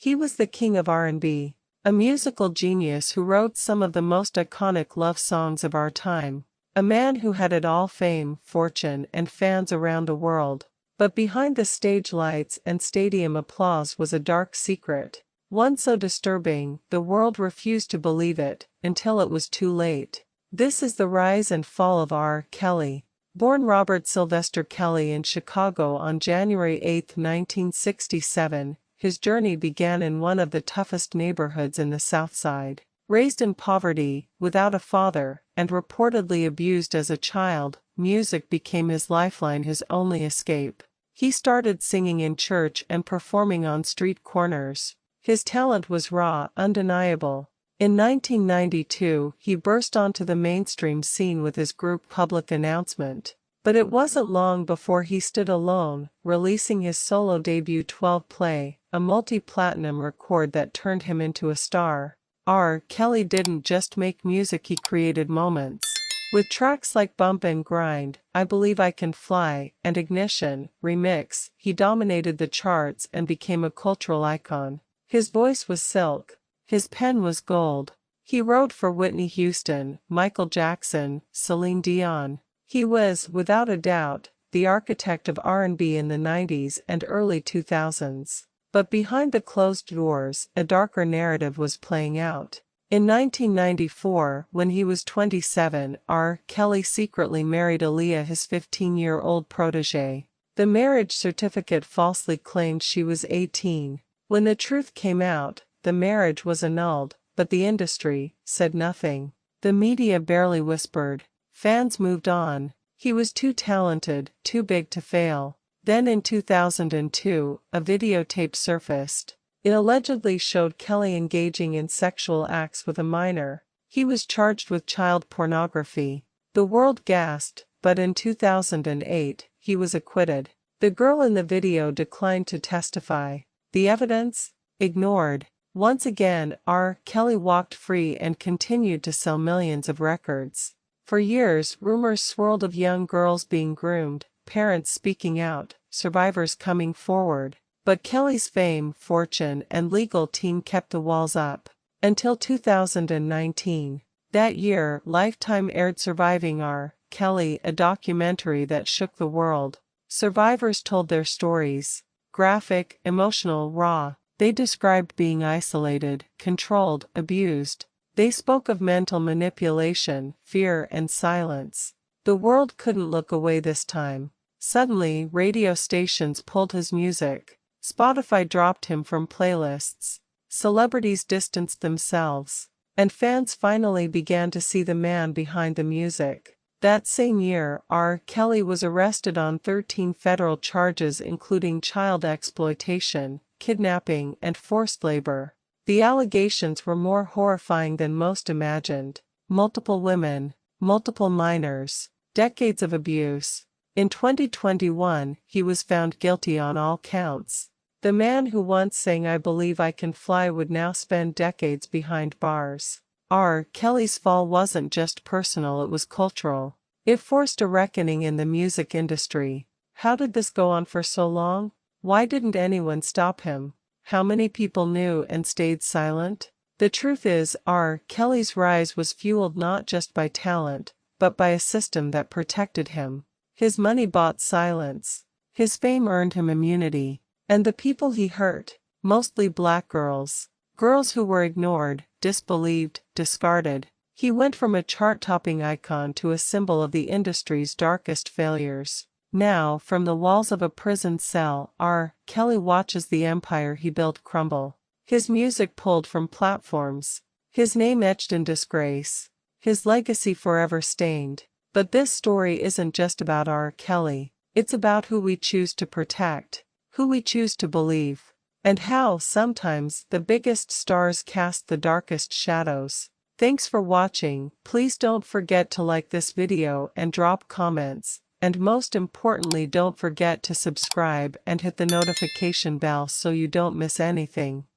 He was the king of R&B, a musical genius who wrote some of the most iconic love songs of our time. A man who had it all: fame, fortune, and fans around the world. But behind the stage lights and stadium applause was a dark secret. One so disturbing, the world refused to believe it, until it was too late. This is the rise and fall of R.Kelly. Born Robert Sylvester Kelly in Chicago on January 8, 1967, his journey began in one of the toughest neighborhoods in the South Side. Raised in poverty, without a father, and reportedly abused as a child, music became his lifeline, his only escape. He started singing in church and performing on street corners. His talent was raw, undeniable. In 1992, he burst onto the mainstream scene with his group Public Announcement. But it wasn't long before he stood alone, releasing his solo debut 12 Play, a multi-platinum record that turned him into a star. R.Kelly didn't just make music, he created moments. With tracks like Bump and Grind, I Believe I Can Fly, and Ignition Remix, he dominated the charts and became a cultural icon. His voice was silk. His pen was gold. He wrote for Whitney Houston, Michael Jackson, Celine Dion. He was, without a doubt, the architect of R&B in the 90s and early 2000s. But behind the closed doors, a darker narrative was playing out. In 1994, when he was 27, R.Kelly secretly married Aaliyah, his 15-year-old protégé. The marriage certificate falsely claimed she was 18. When the truth came out, the marriage was annulled, but the industry said nothing. The media barely whispered. Fans moved on. He was too talented, too big to fail. Then in 2002, a videotape surfaced. It allegedly showed Kelly engaging in sexual acts with a minor. He was charged with child pornography. The world gasped, but in 2008, he was acquitted. The girl in the video declined to testify. The evidence? Ignored. Once again, R.Kelly walked free and continued to sell millions of records. For years, rumors swirled of young girls being groomed, parents speaking out, survivors coming forward. But Kelly's fame, fortune, and legal team kept the walls up. Until 2019. That year, Lifetime aired Surviving R.Kelly, a documentary that shook the world. Survivors told their stories. Graphic, emotional, raw. They described being isolated, controlled, abused. They spoke of mental manipulation, fear, and silence. The world couldn't look away this time. Suddenly, radio stations pulled his music. Spotify dropped him from playlists. Celebrities distanced themselves. And fans finally began to see the man behind the music. That same year, R.Kelly was arrested on 13 federal charges including child exploitation, kidnapping, and forced labor. The allegations were more horrifying than most imagined. Multiple women, multiple minors, decades of abuse. In 2021, he was found guilty on all counts. The man who once sang I Believe I Can Fly would now spend decades behind bars. R.Kelly's fall wasn't just personal, it was cultural. It forced a reckoning in the music industry. How did this go on for so long? Why didn't anyone stop him? How many people knew and stayed silent? The truth is, R.Kelly's rise was fueled not just by talent, but by a system that protected him. His money bought silence. His fame earned him immunity. And the people he hurt, mostly black girls. Girls who were ignored, disbelieved, discarded. He went from a chart-topping icon to a symbol of the industry's darkest failures. Now, from the walls of a prison cell, R.Kelly watches the empire he built crumble. His music pulled from platforms. His name etched in disgrace. His legacy forever stained. But this story isn't just about R.Kelly. It's about who we choose to protect, who we choose to believe, and how, sometimes, the biggest stars cast the darkest shadows. Thanks for watching. Please don't forget to like this video and drop comments. And most importantly, don't forget to subscribe and hit the notification bell so you don't miss anything.